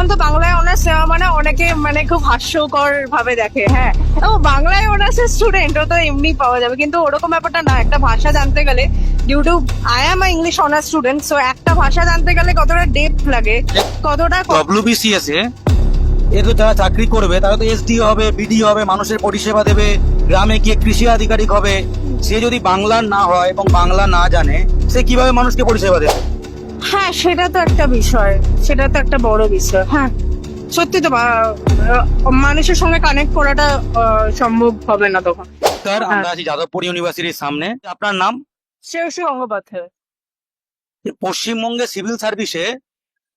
এখন তো বাংলায় অনার্স নেওয়া মানে অনেকে মানে খুব হাস্যকর ভাবে দেখে। হ্যাঁ, ও বাংলায় অনার্সের স্টুডেন্ট, ও তো এমনি পাওয়া যাবে, কিন্তু ওরকম ব্যাপারটা না। একটা ভাষা জানতে গেলে due to I am English honours student, so একটা ভাষা জানতে গেলে কতটা ডেপথ লাগে, কতটা ডব্লিউবিসিএস এ এর তো যারা চাকরি করবে তারা তো এসডি হবে, বিডি হবে, মানুষের পরিষেবা দেবে, গ্রামে গিয়ে কৃষি আধিকারিক হবে। সে যদি বাংলা না হয় এবং বাংলা না জানে, সে কিভাবে মানুষকে পরিষেবা দেবে? হ্যাঁ, সেটা তো একটা বিষয়, সেটা তো একটা বড় বিষয়। হ্যাঁ, সত্যি তো মানুষের সঙ্গে কানেক্ট করাটা সম্ভব হবে না তখন। স্যার, আমরা আছি যাদবপুর ইউনিভার্সিটির সামনে। আপনার নাম? শ্রেয়সী গঙ্গোপাধ্যায়। পশ্চিমবঙ্গে সিভিল সার্ভিসে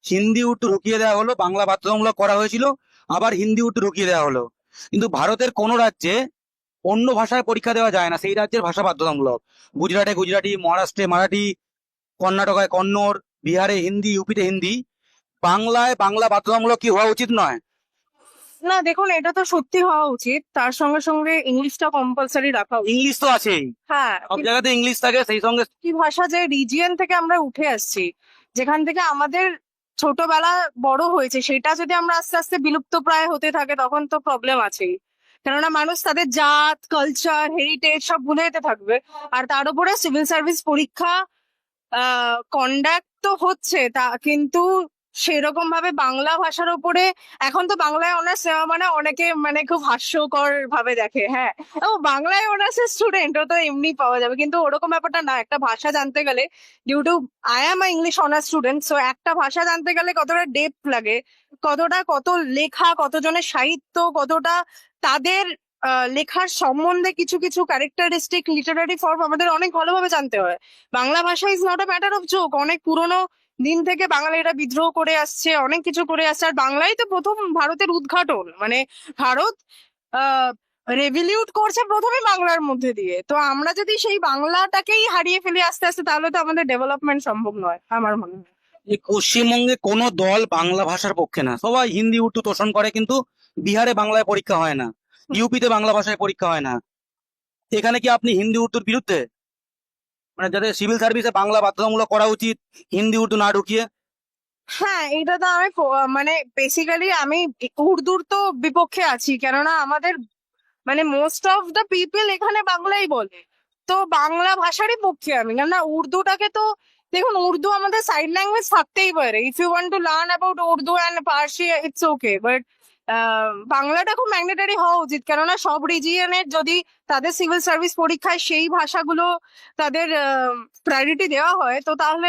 হিন্দি উর্দু ঢুকিয়ে দেওয়া হলো, বাংলা বাধ্যতামূলক করা হয়েছিল, আবার হিন্দি উর্দু ঢুকিয়ে দেওয়া হলো। কিন্তু ভারতের কোন রাজ্যে অন্য ভাষায় পরীক্ষা দেওয়া যায় না, সেই রাজ্যের ভাষা বাধ্যতামূলক। গুজরাটে গুজরাটি, মহারাষ্ট্রে মারাঠি, কর্ণাটকায় কন্নড়, বিহারে হিন্দি, ইউপিতে হিন্দি। বাংলায় বাংলা বাধ্যতামূলক কি হওয়া উচিত নয়? না দেখুন, এটা তো সত্যি হওয়া উচিত, তার সঙ্গে সঙ্গে ইংলিশটা কম্পালসারি রাখা উচিত। ইংলিশ তো আছেই, হ্যাঁ, সব জায়গাতে ইংলিশ থাকে, সেই সঙ্গে কি ভাষা, যে রিজিয়ন থেকে আমরা উঠে আসছি, যেখান থেকে আমাদের ছোটবেলা বড় হয়েছে, সেটা যদি আমরা আস্তে আস্তে বিলুপ্ত প্রায় হতে থাকে তখন তো প্রবলেম আছেই। কেননা মানুষ তাদের জাত, কালচার, হেরিটেজ সব ভুলে যেতে থাকবে। আর তার উপরে সিভিল সার্ভিস পরীক্ষা কন্ডাক্ট তো হচ্ছে, তা কিন্তু সেরকম ভাবে বাংলা ভাষার উপরে এখন তো বাংলায় অনার্স নেওয়া মানে অনেকে মানে খুব হাস্যকর ভাবে দেখে। হ্যাঁ, ও বাংলায় অনার্সের স্টুডেন্ট, ও তো এমনি পাওয়া যাবে, কিন্তু ওরকম ব্যাপারটা না। একটা ভাষা জানতে গেলে due to I am English honours student, so একটা ভাষা জানতে গেলে কতটা ডেপথ লাগে, কতটা কত লেখা, কতজনের সাহিত্য, কতটা তাদের লেখার সম্বন্ধে কিছু কিছু ক্যারেক্টারিস্টিক, লিটারারি ফর্ম আমাদের অনেক ভালোভাবে জানতে হয়। বাংলা ভাষা is not a matter of joke. অনেক পুরনো দিন থেকে বাঙালিরা বিদ্রোহ করে আসছে, অনেক কিছু করে আসছে, আর বাংলাই তো প্রথম ভারতের উদ্ঘাটন। মানে ভারত রেভিলিউট করছে প্রথমে বাংলার মধ্যে দিয়ে। তো আমরা যদি সেই বাংলাটাকেই হারিয়ে ফেলি আস্তে আস্তে, তাহলে তো আমাদের ডেভেলপমেন্ট সম্ভব নয় আমার মনে হয়। এই পশ্চিমবঙ্গে কোনো দল বাংলা ভাষার পক্ষে না, সবাই হিন্দি উর্দু তোষণ করে। কিন্তু বিহারে বাংলায় পরীক্ষা হয় না, ইউপিতে বাংলা ভাষায় পরীক্ষা হয় না। এখানে কি আপনি হিন্দি উর্দুর বিরুদ্ধে? মানে যাদের সিভিল সার্ভিসে বাংলা বাধ্যতামূলক করা উচিত, হিন্দি উর্দু না ঢুকিয়ে। হ্যাঁ, এটা তো আমি মানে বেসিক্যালি আমি উর্দুর তো বিপক্ষে আছি, কেননা আমাদের মানে মোস্ট অফ দ্য পিপল এখানে বাংলাই বলে। তো বাংলা ভাষারই পক্ষে আমি, কেননা উর্দুটাকে তো দেখুন, উর্দু আমাদের সাইড ল্যাঙ্গুয়েজ থাকতেই পারে। If you want to learn about Urdu and Parsi, it's okay, but বাংলাটা খুব ম্যান্ডেটারি হওয়া উচিত। কেননা সব রিজিয়নের যদি তাদের সিভিল সার্ভিস পরীক্ষায় সেই ভাষাগুলো তাদের প্রায়োরিটি দেওয়া হয়, তো তাহলে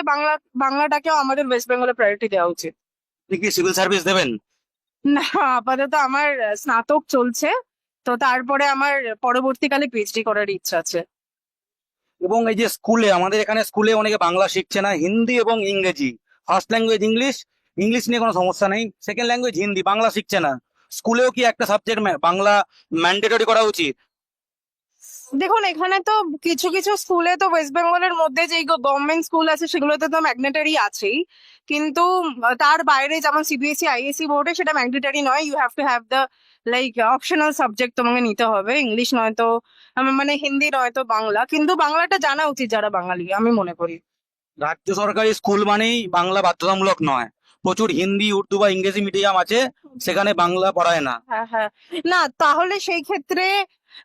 বাংলাটাকেও আমাদের ওয়েস্ট বেঙ্গলে প্রায়োরিটি দেওয়া উচিত। আপনি কি সিভিল সার্ভিস দেবেন? না, আপাতত আমার স্নাতক চলছে, তো তারপরে আমার পরবর্তীকালে পিএইচডি করার ইচ্ছা আছে। এবং এই যে স্কুলে, আমাদের এখানে স্কুলে অনেকে বাংলা শিখছে না, হিন্দি এবং ইংরেজি। ফার্স্ট ল্যাঙ্গুয়েজ ইংলিশ, ইংলিশ নিয়ে কোনো সমস্যা নেই, সেকেন্ড ল্যাঙ্গুয়েজ হিন্দি, বাংলা শিখছে না। স্কুলেও কি একটা সাবজেক্ট বাংলা ম্যান্ডেটরি করা উচিত? দেখুন, এখানে তো কিছু কিছু স্কুলে তো ওয়েস্ট বেঙ্গলের মধ্যে যে গভর্নমেন্ট স্কুল আছে সেগুলোতে তো ম্যাগনেটারি আছেই, কিন্তু তার বাইরে যেমন সিবিএসই আইএসসি বোর্ডে সেটা ম্যাগনেটারি নয়। You have to have the like optional subject তোমাকে নিতে হবে, ইংলিশ নয়তো মানে হিন্দি নয়তো বাংলা। কিন্তু বাংলাটা জানা উচিত যারা বাঙালি, আমি মনে করি। রাজ্য সরকারি স্কুল মানেই বাংলা বাধ্যতামূলক নয়, প্রচুর হিন্দি উর্দু বা ইংরেজি মিডিয়াম আছে, সেখানে বাংলা পড়ায় না। হ্যাঁ, হ্যাঁ। না, তাহলে সেই ক্ষেত্রে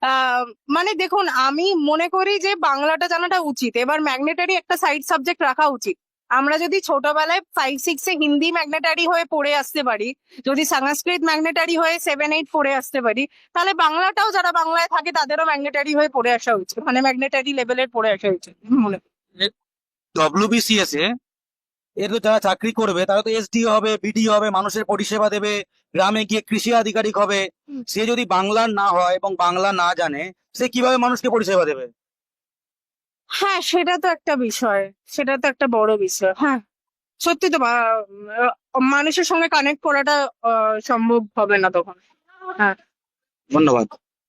আহ মানে দেখুন, আমি মনে করি যে বাংলাটা জানাটা উচিত। এবার ম্যাগনেটারি একটা সাইড সাবজেক্ট রাখা উচিত। আমরা যদি ছোটবেলায় 5-6-এ হিন্দি ম্যাগনেটারি হয়ে পড়ে আসতে পারি, যদি সংস্কৃত ম্যাগনেটারি হয়ে 7-8 পড়ে আসতে পারি, তাহলে বাংলাটাও যারা বাংলায় থাকে তাদেরও ম্যাগনেটারি হয়ে পড়ে আসা উচিত, মানে ম্যাগনেটারি লেভেলের পড়ে আসা উচিত মনে করি। ডব্লিউবিসিএস এর তো যারা চাকরি করবে তারা তো এসডি হবে, বিডি হবে, মানুষের পরিষেবা দেবে, গ্রামে গিয়ে কৃষি আধিকারিক হবে। সে যদি বাংলার না হয় এবং বাংলা না জানে, সে কিভাবে মানুষকে পরিষেবা দেবে? হ্যাঁ, সেটা তো একটা বিষয়, সেটা তো একটা বড় বিষয়। হ্যাঁ, সত্যি তো মানুষের সঙ্গে কানেক্ট করাটা সম্ভব হবে না তখন। হ্যাঁ। ধন্যবাদ।